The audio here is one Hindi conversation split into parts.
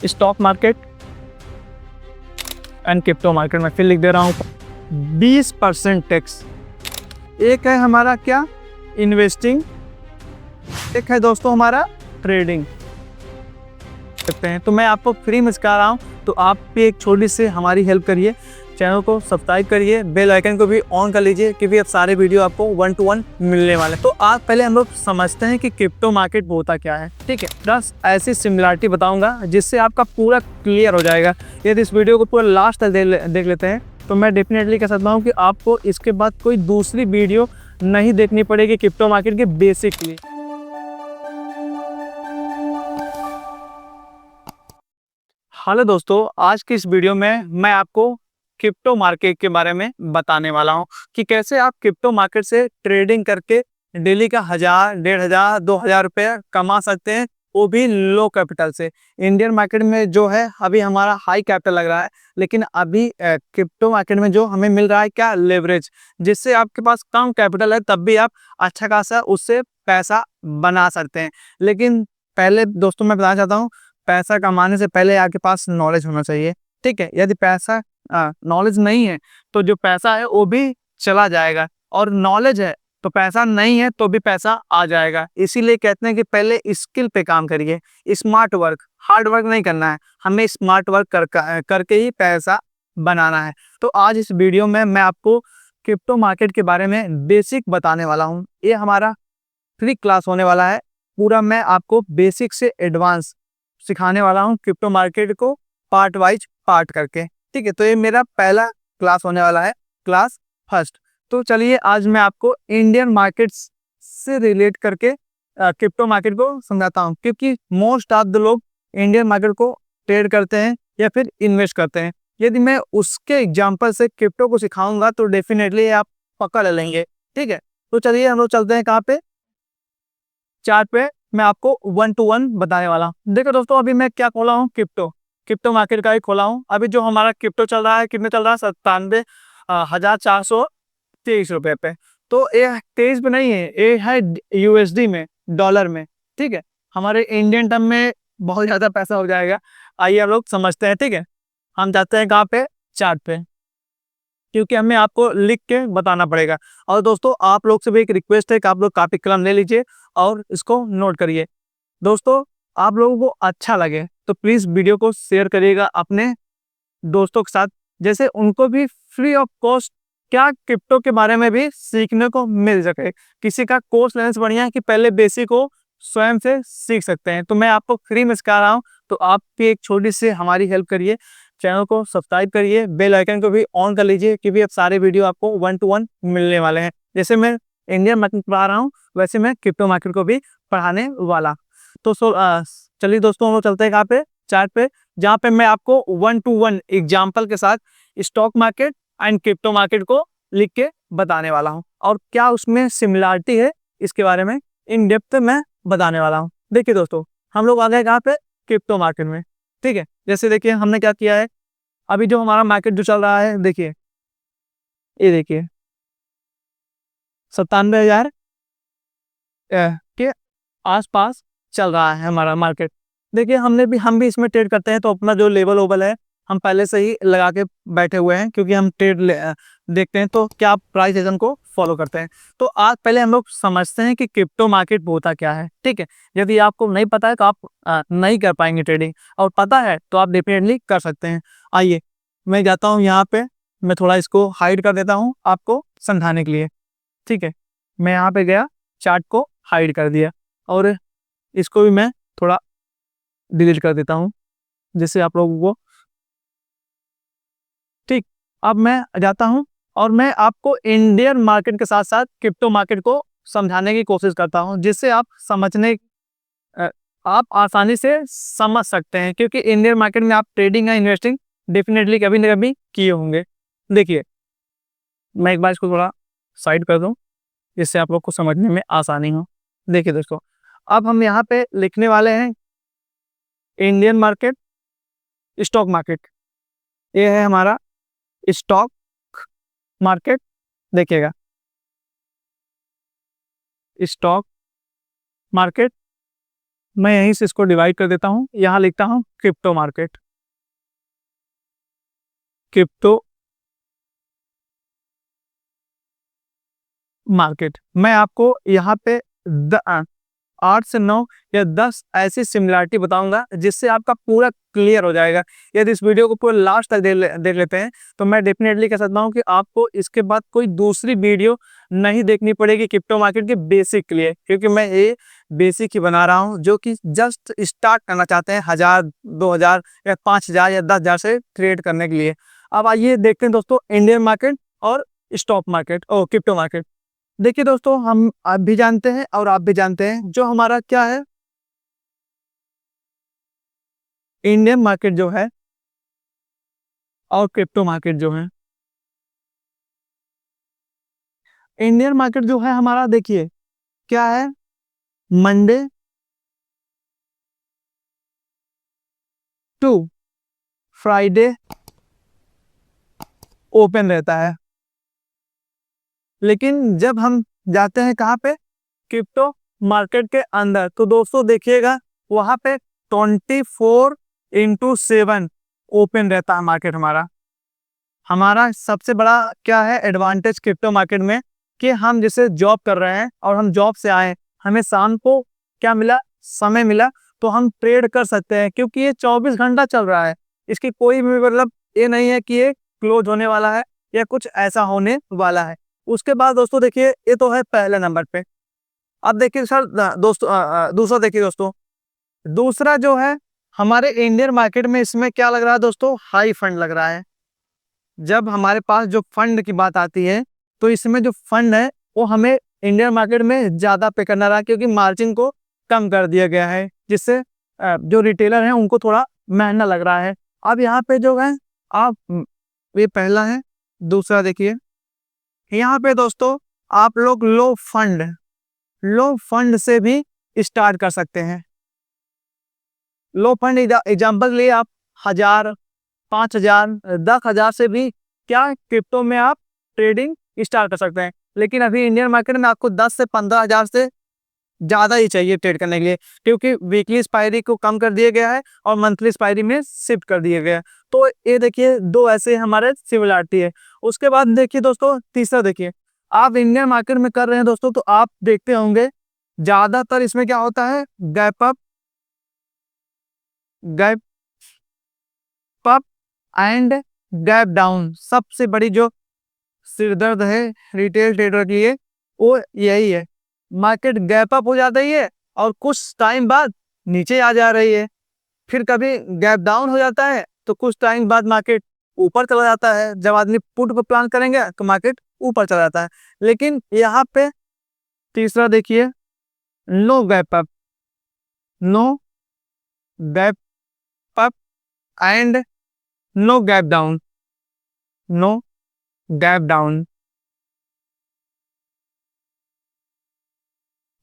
Stock market and crypto market में फिर लिख दे रहा हूँ 20% टैक्स। एक है हमारा क्या, इन्वेस्टिंग, एक है दोस्तों हमारा ट्रेडिंग करते हैं। तो मैं आपको फ्री में सिखा रहा हूँ, तो आप भी एक छोटी सी हमारी हेल्प करिए, चैनल को सब्सक्राइब करिए, बेल आइकन को भी ऑन कर लीजिए, क्योंकि अब सारे वीडियो आपको 1 to 1 मिलने वाले हैं। तो आज पहले हम लोग समझते हैं कि क्रिप्टो मार्केट होता क्या है, ठीक है। 10 ऐसी सिमिलरिटी बताऊंगा जिससे आपका पूरा क्लियर हो जाएगा। यदि इस वीडियो को पूरा लास्ट तक देख लेते हैं तो मैं डेफिनेटली कह सकता हूँ कि आपको इसके बाद कोई दूसरी वीडियो नहीं देखनी पड़ेगी क्रिप्टो मार्केट के बेसिकली। हेलो दोस्तों, आज की इस वीडियो में मैं आपको क्रिप्टो मार्केट के बारे में बताने वाला हूं कि कैसे आप क्रिप्टो मार्केट से ट्रेडिंग करके डेली का 1000, 1500, 2000 रुपये कमा सकते हैं, वो भी लो कैपिटल से। इंडियन मार्केट में जो है अभी हमारा हाई कैपिटल लग रहा है, लेकिन अभी क्रिप्टो मार्केट में जो हमें मिल रहा है क्या, लेवरेज, जिससे आपके पास कम कैपिटल है तब भी आप अच्छा खासा उससे पैसा बना सकते हैं। लेकिन पहले दोस्तों मैं बताना चाहता हूँ, पैसा कमाने से पहले आपके पास नॉलेज होना चाहिए, ठीक है। यदि पैसा नॉलेज नहीं है तो जो पैसा है वो भी चला जाएगा, और नॉलेज है तो पैसा नहीं है तो भी पैसा आ जाएगा। इसीलिए कहते हैं कि पहले स्किल पे काम करिए, स्मार्ट वर्क, हार्ड वर्क नहीं करना है, हमें स्मार्ट वर्क करके ही पैसा बनाना है। तो आज इस वीडियो में मैं आपको क्रिप्टो मार्केट के बारे में बेसिक बताने वाला हूँ। ये हमारा फ्री क्लास होने वाला है, पूरा मैं आपको बेसिक से एडवांस सिखाने वाला हूँ क्रिप्टो मार्केट को पार्ट वाइज पार्ट करके, ठीक है। तो ये मेरा पहला क्लास होने वाला है, क्लास फर्स्ट। तो चलिए आज मैं आपको इंडियन मार्केट से रिलेट करके क्रिप्टो मार्केट को समझाता हूँ, क्योंकि मोस्ट ऑफ द लोग इंडियन मार्केट को ट्रेड करते हैं या फिर इन्वेस्ट करते हैं। यदि मैं उसके एग्जाम्पल से क्रिप्टो को सिखाऊंगा तो डेफिनेटली आप पकड़ लेंगे, ठीक है। तो चलिए हम लोग चलते हैं कहाँ पे, चार्ट पे मैं आपको 1 to 1 बताने वाला हूँ। देखो दोस्तों, अभी मैं क्या खोला हूँ, क्रिप्टो मार्केट का ही खोला हूँ। अभी जो हमारा क्रिप्टो चल रहा है, कितने चल रहा है, 97,423 रुपये पे। तो ये 23 पे नहीं है, ये है यूएसडी में, डॉलर में, ठीक है। हमारे इंडियन टर्म में बहुत ज़्यादा पैसा हो जाएगा। आइए हम लोग समझते हैं, ठीक है। हम जाते हैं कहाँ पे, चार्ट पे, क्योंकि हमें आपको लिख के बताना पड़ेगा। और दोस्तों आप लोग से भी एक रिक्वेस्ट है कि आप लोग कॉपी कलम ले लीजिए और इसको नोट करिए। दोस्तों आप लोगों को अच्छा लगे तो प्लीज़ वीडियो को शेयर करिएगा अपने दोस्तों के साथ, जैसे उनको भी फ्री ऑफ कॉस्ट क्या क्रिप्टो के बारे में भी सीखने को मिल सके। किसी का कोर्स लेने से बढ़िया है कि पहले बेसिक को स्वयं से सीख सकते हैं। तो मैं आपको फ्री में सिखा रहा हूँ, तो आप भी एक छोटी सी हमारी हेल्प करिए, चैनल को सब्सक्राइब करिए, बेल आइकन को भी ऑन कर लीजिए, क्योंकि अब सारे वीडियो आपको 1 to 1 मिलने वाले हैं। जैसे मैं इंडियन मार्केट पढ़ा रहा हूँ वैसे मैं क्रिप्टो मार्केट को भी पढ़ाने वाला। तो चलिए दोस्तों हम लोग चलते हैं कहाँ पे, चार्ट पे, जहाँ पे मैं आपको 1 to 1 एग्जाम्पल के साथ stock market and crypto market को लिख के बताने वाला हूँ, और क्या उसमें सिमिलरिटी है इसके बारे में इन डेप्थ मैं बताने वाला हूँ। देखिए दोस्तों, हम लोग आ गए कहाँ पे, क्रिप्टो मार्केट में, ठीक है। जैसे देखिए हमने क्या किया है, अभी जो हमारा मार्केट जो चल रहा है, देखिए ये देखिए 97,000 के आसपास चल रहा है हमारा मार्केट। देखिए हम भी इसमें ट्रेड करते हैं, तो अपना जो लेवल ओवल है हम पहले से ही लगा के बैठे हुए हैं, क्योंकि हम देखते हैं तो क्या प्राइस एक्शन को फॉलो करते हैं। तो आज पहले हम लोग समझते हैं कि क्रिप्टो मार्केट होता क्या है, ठीक है। यदि आपको नहीं पता है तो आप नहीं कर पाएंगे ट्रेडिंग, और पता है तो आप डेफिनेटली कर सकते हैं। आइए मैं जाता हूँ यहाँ पे, मैं थोड़ा इसको हाइड कर देता हूँ आपको समझाने के लिए, ठीक है। मैं यहाँ पे गया, चार्ट को हाइड कर दिया, और इसको भी मैं थोड़ा डिलीट कर देता हूँ, जिससे आप लोगों को, ठीक। अब मैं जाता हूँ और मैं आपको इंडियन मार्केट के साथ साथ क्रिप्टो मार्केट को समझाने की कोशिश करता हूँ, जिससे आप आप आसानी से समझ सकते हैं, क्योंकि इंडियन मार्केट में आप ट्रेडिंग या इन्वेस्टिंग डेफिनेटली कभी ना कभी किए होंगे। देखिए मैं एक बार इसको थोड़ा साइड कर दूँ, जिससे आप लोग को समझने में आसानी हो। देखिए दोस्तों, अब हम यहाँ पे लिखने वाले हैं इंडियन मार्केट, स्टॉक मार्केट, ये है हमारा स्टॉक मार्केट। देखिएगा स्टॉक मार्केट, मैं यहीं से इसको डिवाइड कर देता हूँ, यहाँ लिखता हूँ क्रिप्टो मार्केट। क्रिप्टो मार्केट मैं आपको यहाँ पे 8 से 9 या 10 ऐसी सिमिलरिटी बताऊंगा जिससे आपका पूरा क्लियर हो जाएगा। यदि इस वीडियो को पूरा लास्ट तक देख लेते हैं तो मैं डेफिनेटली कह सकता हूँ कि आपको इसके बाद कोई दूसरी वीडियो नहीं देखनी पड़ेगी क्रिप्टो मार्केट के बेसिक के लिए, क्योंकि मैं ये बेसिक ही बना रहा हूँ जो कि जस्ट स्टार्ट करना चाहते हैं 1000, 2000 या 5000 या 10,000 से ट्रेड करने के लिए। अब आइए देखते हैं दोस्तों इंडियन मार्केट और स्टॉक मार्केट और क्रिप्टो मार्केट। देखिए दोस्तों, हम आप भी जानते हैं और आप भी जानते हैं जो हमारा क्या है, इंडियन मार्केट जो है और क्रिप्टो मार्केट जो है। इंडियन मार्केट जो है हमारा, देखिए क्या है, मंडे टू फ्राइडे ओपन रहता है। लेकिन जब हम जाते हैं कहाँ पे, क्रिप्टो मार्केट के अंदर, तो दोस्तों देखिएगा वहां पे 24/7 ओपन रहता है मार्केट हमारा। हमारा सबसे बड़ा क्या है एडवांटेज क्रिप्टो मार्केट में, कि हम जैसे जॉब कर रहे हैं और हम जॉब से आए, हमें शाम को क्या मिला, समय मिला, तो हम ट्रेड कर सकते हैं, क्योंकि ये 24 घंटा चल रहा है। इसकी कोई भी मतलब ये नहीं है कि ये क्लोज होने वाला है या कुछ ऐसा होने वाला है। उसके बाद दोस्तों देखिए, ये तो है पहले नंबर पे। अब देखिए सर दोस्तों, दूसरा देखिए दोस्तों, दूसरा जो है हमारे इंडियन मार्केट में, इसमें क्या लग रहा है दोस्तों, हाई फंड लग रहा है। जब हमारे पास जो फंड की बात आती है, तो इसमें जो फंड है वो हमें इंडियन मार्केट में ज़्यादा पे करना रहा, क्योंकि मार्जिन को कम कर दिया गया है, जिससे जो रिटेलर हैं उनको थोड़ा महंगा लग रहा है। अब यहाँ पे जो है आप ये पहला है। दूसरा देखिए, यहाँ पे दोस्तों आप लोग लो फंड से भी स्टार्ट कर सकते हैं। लो फंड एग्जाम्पल लिए आप 1000, 5000, 10,000 से भी क्या क्रिप्टो में आप ट्रेडिंग स्टार्ट कर सकते हैं। लेकिन अभी इंडियन मार्केट में आपको 10 से 15,000 से ज़्यादा ही चाहिए ट्रेड करने के लिए, क्योंकि वीकली एक्सपायरी को कम कर दिया गया है और मंथली एक्सपायरी में शिफ्ट कर दिया गया है। तो ये देखिए दो ऐसे हमारे सिमिलरिटी है। उसके बाद देखिए दोस्तों, तीसरा देखिए, आप इंडियन मार्केट में कर रहे हैं दोस्तों, तो आप देखते होंगे ज़्यादातर इसमें क्या होता है, gap up, gap up and gap down. सबसे बड़ी जो सिरदर्द है रिटेल ट्रेडर के लिए वो यही है। मार्केट गैप अप हो जाता है और कुछ टाइम बाद नीचे आ जा रही है, फिर कभी गैप डाउन हो जाता है तो कुछ टाइम बाद मार्केट ऊपर चला जाता है। जब आदमी पुट पर प्लान करेंगे तो मार्केट ऊपर चला जाता है। लेकिन यहाँ पे तीसरा देखिए, no gap up, no gap up and no gap down, no gap down.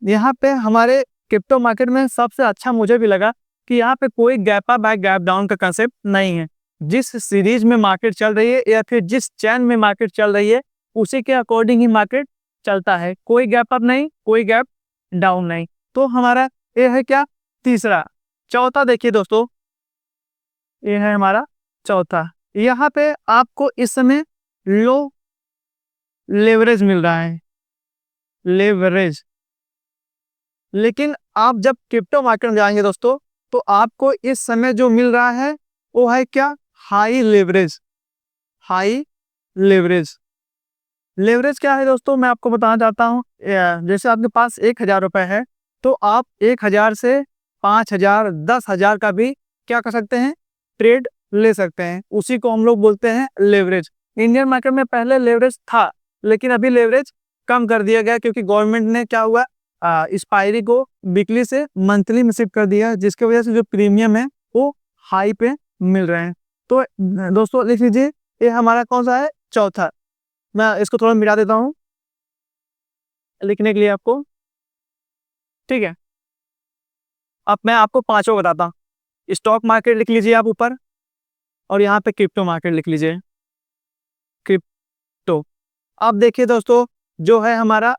यहाँ पे हमारे क्रिप्टो मार्केट में सबसे अच्छा मुझे भी लगा कि यहाँ पे कोई gap up by gap down का कंसेप्ट नहीं है। जिस सीरीज में मार्केट चल रही है या फिर जिस चैन में मार्केट चल रही है उसी के अकॉर्डिंग ही मार्केट चलता है। कोई गैप अप नहीं, कोई गैप डाउन नहीं। तो हमारा ये है क्या, तीसरा। चौथा देखिए दोस्तों, ये है हमारा चौथा। यहाँ पे आपको इस समय लो लेवरेज मिल रहा है, लेवरेज। लेकिन आप जब क्रिप्टो मार्केट में जाएंगे दोस्तों, तो आपको इस समय जो मिल रहा है वो है क्या, high leverage. High leverage, leverage क्या है दोस्तों, मैं आपको बताना चाहता हूँ। जैसे आपके पास 1,000 रुपए है, तो आप 1,000 से 5,000, 10,000 का भी क्या कर सकते हैं, ट्रेड ले सकते हैं। उसी को हम लोग बोलते हैं लेवरेज। इंडियन मार्केट में पहले लेवरेज था, लेकिन अभी लेवरेज कम कर दिया गया, क्योंकि गवर्नमेंट ने क्या हुआ, एक्सपायरी को वीकली से मंथली में शिफ्ट कर दिया, जिसकी वजह से जो प्रीमियम है वो हाई पे मिल रहे हैं। तो दोस्तों लिख लीजिए, ये हमारा कौन सा है, चौथा। मैं इसको थोड़ा मिटा देता हूँ लिखने के लिए आपको, ठीक है। अब मैं आपको पांचों बताता हूँ। स्टॉक मार्केट लिख लीजिए आप ऊपर, और यहाँ पे क्रिप्टो मार्केट लिख लीजिए, क्रिप्टो। अब देखिए दोस्तों, जो है हमारा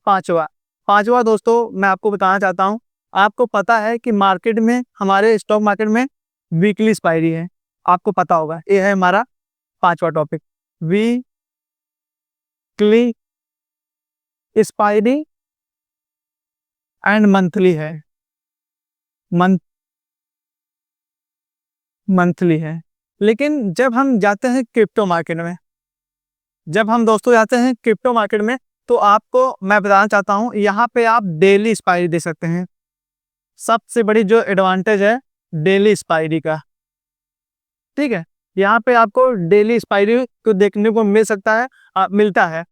पांचवा, दोस्तों मैं आपको बताना चाहता हूँ आपको पता है कि मार्केट में, हमारे स्टॉक मार्केट में वीकली एक्सपायरी है, आपको पता होगा। ये है हमारा 5वां topic, weekly expiry and monthly है, मंथली है। लेकिन जब हम जाते हैं क्रिप्टो मार्केट में, जब हम दोस्तों जाते हैं क्रिप्टो मार्केट में, तो आपको मैं बताना चाहता हूं, यहाँ पे आप डेली एक्सपायरी दे सकते हैं। सबसे बड़ी जो एडवांटेज है डेली एक्सपायरी का, ठीक है। यहाँ पे आपको डेली एक्सपायरी को देखने को मिल सकता है, मिलता है।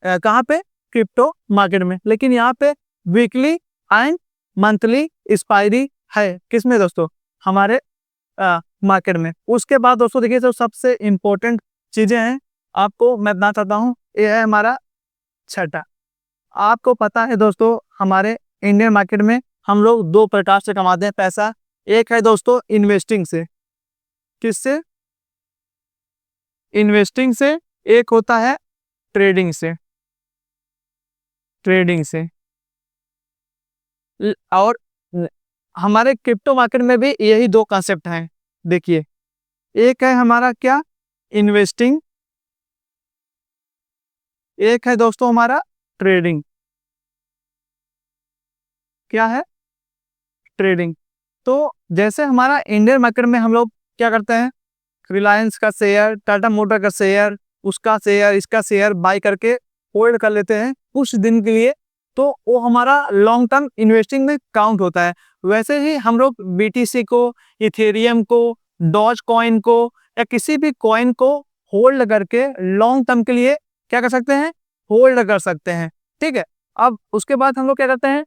कहाँ पे? क्रिप्टो मार्केट में। लेकिन यहाँ पे वीकली एंड मंथली एक्सपायरी है, किसमें दोस्तों? हमारे मार्केट में। उसके बाद दोस्तों देखिए, जो सबसे इंपॉर्टेंट चीजें हैं आपको मैं बताना चाहता हूँ, ये है हमारा छठा। आपको पता है दोस्तों, हमारे इंडियन मार्केट में हम लोग दो प्रकार से कमाते हैं पैसा। एक है दोस्तों इन्वेस्टिंग से। किससे? इन्वेस्टिंग से। एक होता है ट्रेडिंग से। ट्रेडिंग से और हमारे क्रिप्टो मार्केट में भी यही दो कॉन्सेप्ट हैं। देखिए, एक है हमारा क्या? इन्वेस्टिंग। एक है दोस्तों हमारा ट्रेडिंग। क्या है? ट्रेडिंग। तो जैसे हमारा इंडियन मार्केट में हम लोग क्या करते हैं, रिलायंस का शेयर, टाटा मोटर का शेयर, उसका शेयर, इसका शेयर बाय करके होल्ड कर लेते हैं कुछ दिन के लिए, तो वो हमारा लॉन्ग टर्म इन्वेस्टिंग में काउंट होता है। वैसे ही हम लोग बीटीसी को, इथेरियम को, डॉज कॉइन को या किसी भी कॉइन को होल्ड करके लॉन्ग टर्म के लिए क्या कर सकते हैं? होल्ड कर सकते हैं, ठीक है। अब उसके बाद हम लोग क्या करते हैं?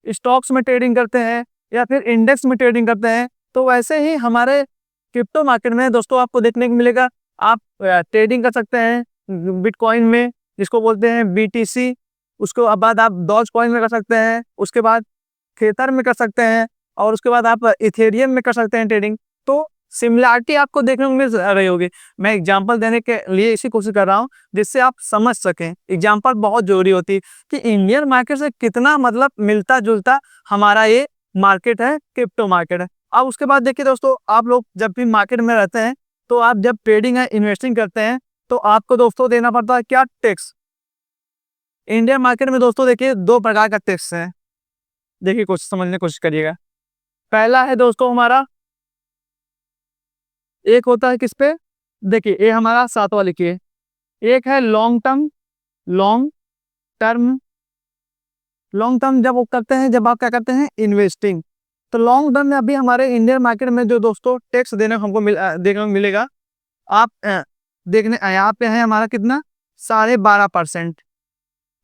स्टॉक्स में ट्रेडिंग करते हैं या फिर इंडेक्स में ट्रेडिंग करते हैं। तो वैसे ही हमारे क्रिप्टो मार्केट में दोस्तों आपको देखने को मिलेगा, आप ट्रेडिंग कर सकते हैं बिटकॉइन में, जिसको बोलते हैं बीटीसी। उसके बाद आप डॉज कॉइन में कर सकते हैं, उसके बाद थेथर में कर सकते हैं, और उसके बाद आप इथेरियम में कर सकते हैं ट्रेडिंग। तो सिमिलरिटी आपको देखने को मिल रही होगी। मैं एग्जांपल देने के लिए इसी कोशिश कर रहा हूँ, जिससे आप समझ सकें। एग्जांपल बहुत जरूरी होती है कि इंडियन मार्केट से कितना मतलब मिलता जुलता हमारा ये मार्केट है, क्रिप्टो मार्केट है। अब उसके बाद देखिए दोस्तों, आप लोग जब भी मार्केट में रहते हैं, तो आप जब ट्रेडिंग है, इन्वेस्टिंग करते हैं, तो आपको दोस्तों देना पड़ता है क्या? टैक्स। इंडियन मार्केट में दोस्तों देखिए दो प्रकार का टैक्स है। देखिए, कुछ समझने की कोशिश करिएगा। पहला है दोस्तों हमारा, एक होता है किस पे? देखिए, ये हमारा 7वां लिखिए। एक है long term. Long term. Long term जब वो करते हैं, जब आप क्या करते हैं? इन्वेस्टिंग। तो लॉन्ग टर्म में अभी हमारे इंडियन मार्केट में जो दोस्तों टैक्स देने को हमको देखने को मिलेगा, आप देखने यहाँ पे है हमारा कितना? 12.5%।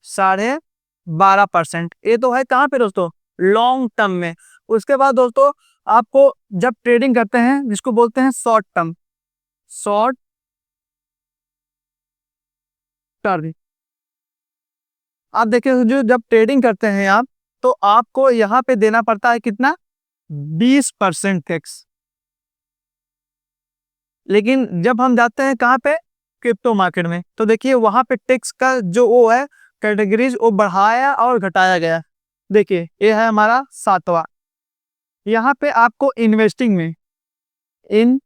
12.5%। ये तो है कहाँ पे दोस्तों? लॉन्ग टर्म में। उसके बाद दोस्तों आपको जब ट्रेडिंग करते हैं, जिसको बोलते हैं शॉर्ट टर्म। Short term. आप देखिए, जो जब ट्रेडिंग करते हैं आप, तो आपको यहाँ पे देना पड़ता है कितना? 20% टैक्स। लेकिन जब हम जाते हैं कहाँ पे? क्रिप्टो मार्केट में, तो देखिए वहां पे टैक्स का जो वो है कैटेगरीज, वो बढ़ाया और घटाया गया। देखिए, ये है हमारा 7वां। यहाँ पे आपको इन्वेस्टिंग में, इन्वेस्टिंग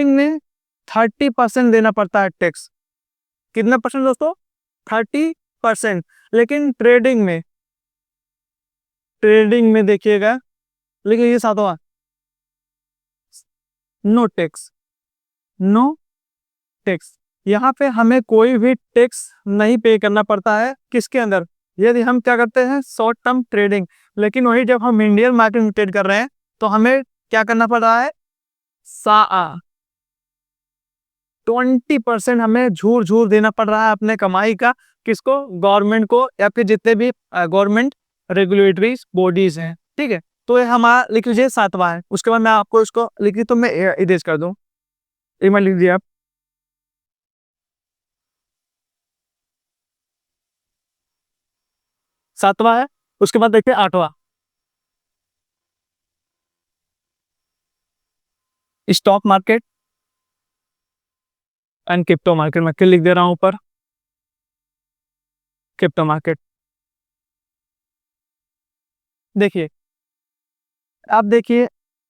में 30% देना पड़ता है टैक्स। कितना परसेंट दोस्तों? 30%। लेकिन ट्रेडिंग में देखिएगा, लेकिन ये 7वां, नो टैक्स। No tax. यहाँ पे हमें कोई भी टैक्स नहीं पे करना पड़ता है। किसके अंदर? यदि हम क्या करते हैं? Short term trading. लेकिन वही जब हम इंडियन मार्केट में ट्रेड कर रहे हैं, तो हमें क्या करना पड़ रहा है? 20% हमें झूर झूर देना पड़ रहा है अपने कमाई का। किसको? गवर्नमेंट को, या फिर जितने भी गवर्नमेंट रेगुलेटरी बॉडीज हैं, ठीक है। तो ये हमारा लिख लीजिए 7वां है। उसके बाद मैं आपको इसको लिखी तो मैं इरेज कर दूं। एक मिनट लिख दिया आप। 7वां है। उसके बाद देखिए 8वां, stock market and crypto market. मैं क्यों लिख दे रहा हूं ऊपर? Crypto market. देखिए, आप देखिए,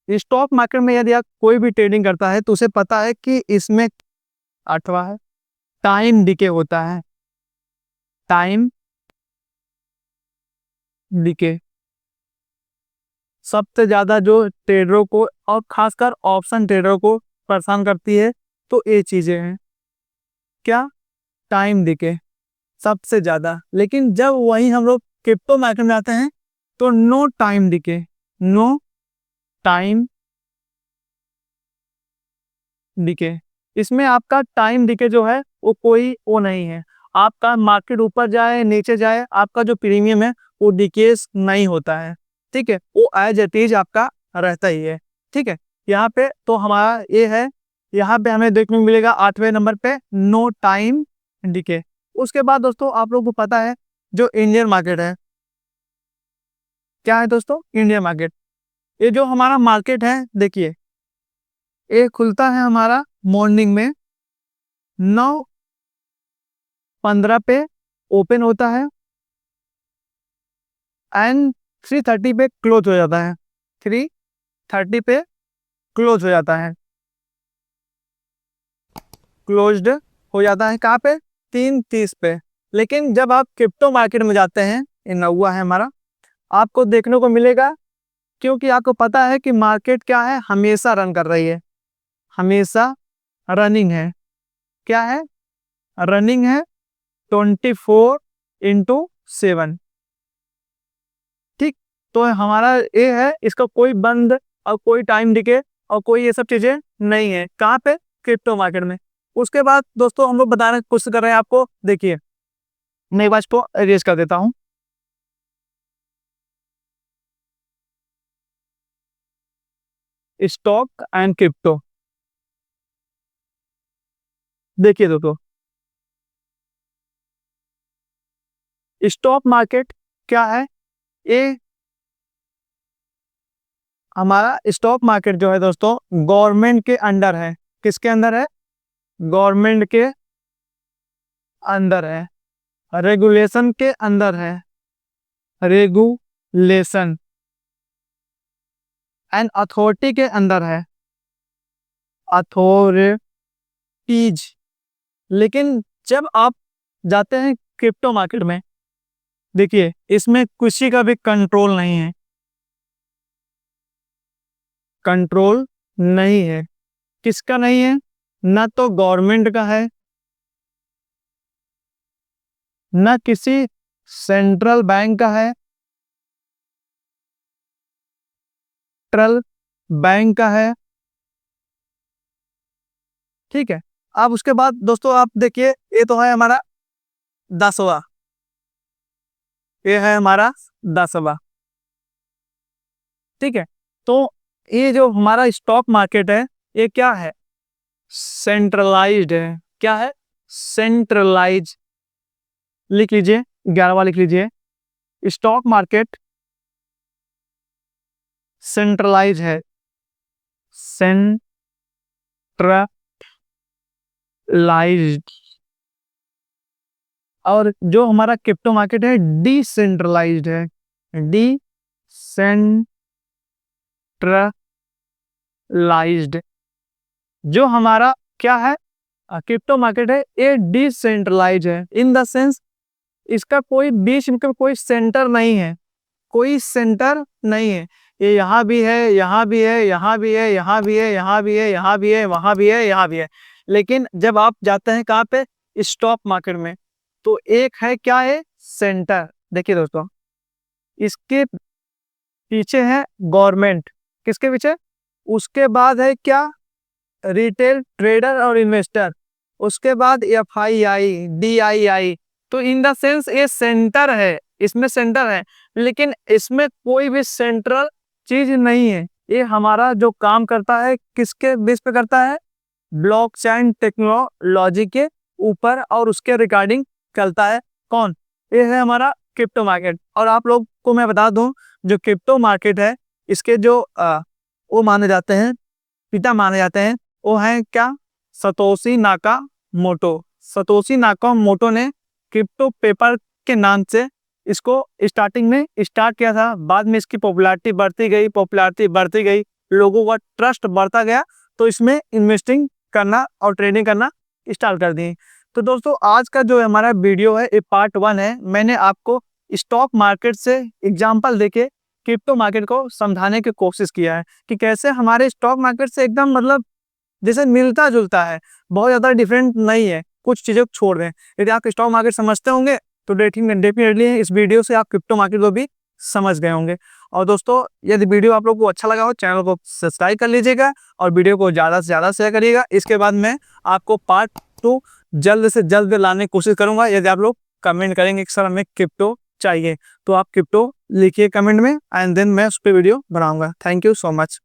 स्टॉक मार्केट में यदि आप कोई भी ट्रेडिंग करता है तो उसे पता है कि इसमें आठवां है, टाइम डिके होता है। टाइम डिके सबसे ज्यादा जो ट्रेडरों को और खासकर ऑप्शन ट्रेडरों को परेशान करती है, तो ये चीजें हैं। क्या? टाइम डिके सबसे ज्यादा। लेकिन जब वही हम लोग क्रिप्टो मार्केट में आते हैं तो no time decay, no time decay. इसमें आपका टाइम डिके जो है वो कोई वो नहीं है। आपका मार्केट ऊपर जाए नीचे जाए, आपका जो प्रीमियम है वो डिकेस नहीं होता है। ठीक है, वो एज इट इज आपका रहता ही है। ठीक है, यहाँ पे तो हमारा ये है, यहाँ पे हमें देखने को मिलेगा 8वें नंबर पे नो टाइम डिके। उसके बाद दोस्तों आप लोग को पता है जो इंडियन मार्केट है, क्या है दोस्तों? Indian market. ये जो हमारा मार्केट है, देखिए, ये खुलता है हमारा मॉर्निंग में 9:15 पे ओपन होता है एंड 3:30 पे क्लोज हो जाता है। 3:30 पे क्लोज हो जाता है, क्लोज्ड हो जाता है। कहाँ पे? 3:30 पे। लेकिन जब आप क्रिप्टो मार्केट में जाते हैं, ये नौवा है हमारा, आपको देखने को मिलेगा, क्योंकि आपको पता है कि मार्केट क्या है, हमेशा रन कर रही है, हमेशा रनिंग है। क्या है? रनिंग है 24/7। ठीक, तो हमारा ये है, इसका कोई बंद और कोई टाइम डिके और कोई ये सब चीजें नहीं है। कहाँ पे? क्रिप्टो मार्केट में। उसके बाद दोस्तों हम लोग बताने की कोशिश कर रहे हैं आपको। देखिए, मैं एक बार इसको अरेंज कर देता हूँ। Stock and crypto. देखिए दोस्तों, स्टॉक मार्केट क्या है? ये हमारा स्टॉक मार्केट जो है दोस्तों, गवर्नमेंट के अंडर है। किसके अंदर है? गवर्नमेंट के अंदर है, रेगुलेशन के अंदर है, रेगुलेशन एंड अथॉरिटी के अंदर है, अथॉरिटीज। लेकिन जब आप जाते हैं क्रिप्टो मार्केट में, देखिए, इसमें किसी का भी कंट्रोल नहीं है, कंट्रोल नहीं है। किसका नहीं है? ना तो गवर्नमेंट का है, ना किसी सेंट्रल बैंक का है, सेंट्रल बैंक का है। ठीक है, अब उसके बाद दोस्तों आप देखिए, ये तो है हमारा 10वां, ये है हमारा 10वां। ठीक है, तो ये जो हमारा स्टॉक मार्केट है, ये क्या है? सेंट्रलाइज्ड है। क्या है? सेंट्रलाइज। लिख लीजिए, 11वां लिख लीजिए। स्टॉक मार्केट सेंट्रलाइज है, सेंट्रलाइज्ड। और जो हमारा क्रिप्टो मार्केट है, डिसेंट्रलाइज्ड है, डिसेंट्रलाइज्ड। जो हमारा क्या है, क्रिप्टो मार्केट है, ये डिसेंट्रलाइज है इन द सेंस, इसका कोई बीच में कोई सेंटर नहीं है, कोई सेंटर नहीं है। ये यहाँ भी है, यहाँ भी है, यहाँ भी है, यहाँ भी है, यहाँ भी है, यहाँ भी है, वहां भी है, यहाँ भी है। लेकिन जब आप जाते हैं कहाँ पे? स्टॉक मार्केट में, तो एक है, क्या है? सेंटर। देखिए दोस्तों, इसके पीछे है गवर्नमेंट। किसके पीछे? उसके बाद है क्या? रिटेल ट्रेडर और इन्वेस्टर। उसके बाद FII, DII। तो इन द सेंस ये सेंटर है, इसमें सेंटर है, लेकिन इसमें कोई भी सेंट्रल चीज नहीं है। ये हमारा जो काम करता है, किसके बेस पे करता है? ब्लॉकचेन टेक्नोलॉजी के ऊपर और उसके रिगार्डिंग चलता है। कौन? ये है हमारा क्रिप्टो मार्केट। और आप लोग को मैं बता दूं, जो क्रिप्टो मार्केट है, इसके जो वो माने जाते हैं, पिता माने जाते हैं, वो है क्या? Satoshi Nakamoto. सतोशी नाकामोटो ने क्रिप्टो पेपर के नाम से इसको स्टार्टिंग में स्टार्ट किया था, बाद में इसकी पॉपुलैरिटी बढ़ती गई, लोगों का ट्रस्ट बढ़ता गया, तो इसमें इन्वेस्टिंग करना और ट्रेडिंग करना स्टार्ट कर दिए। तो दोस्तों आज का जो हमारा वीडियो है ये पार्ट 1 है। मैंने आपको स्टॉक मार्केट से एग्जांपल देके क्रिप्टो मार्केट को समझाने की कोशिश किया है कि कैसे हमारे स्टॉक मार्केट से एकदम मतलब जैसे मिलता जुलता है, बहुत ज़्यादा डिफरेंट नहीं है, कुछ चीज़ें को छोड़ दें। यदि आप स्टॉक मार्केट समझते होंगे तो डेफिनेटली इस वीडियो से आप क्रिप्टो मार्केट को भी समझ गए होंगे। और दोस्तों यदि वीडियो आप लोग को अच्छा लगा हो, चैनल को सब्सक्राइब कर लीजिएगा और वीडियो को ज़्यादा से ज़्यादा शेयर करिएगा। इसके बाद मैं आपको पार्ट 2 जल्द से जल्द लाने की कोशिश करूंगा। यदि आप लोग कमेंट करेंगे कि सर हमें क्रिप्टो चाहिए, तो आप क्रिप्टो लिखिए कमेंट में एंड देन मैं उस पर वीडियो बनाऊंगा। Thank you so much.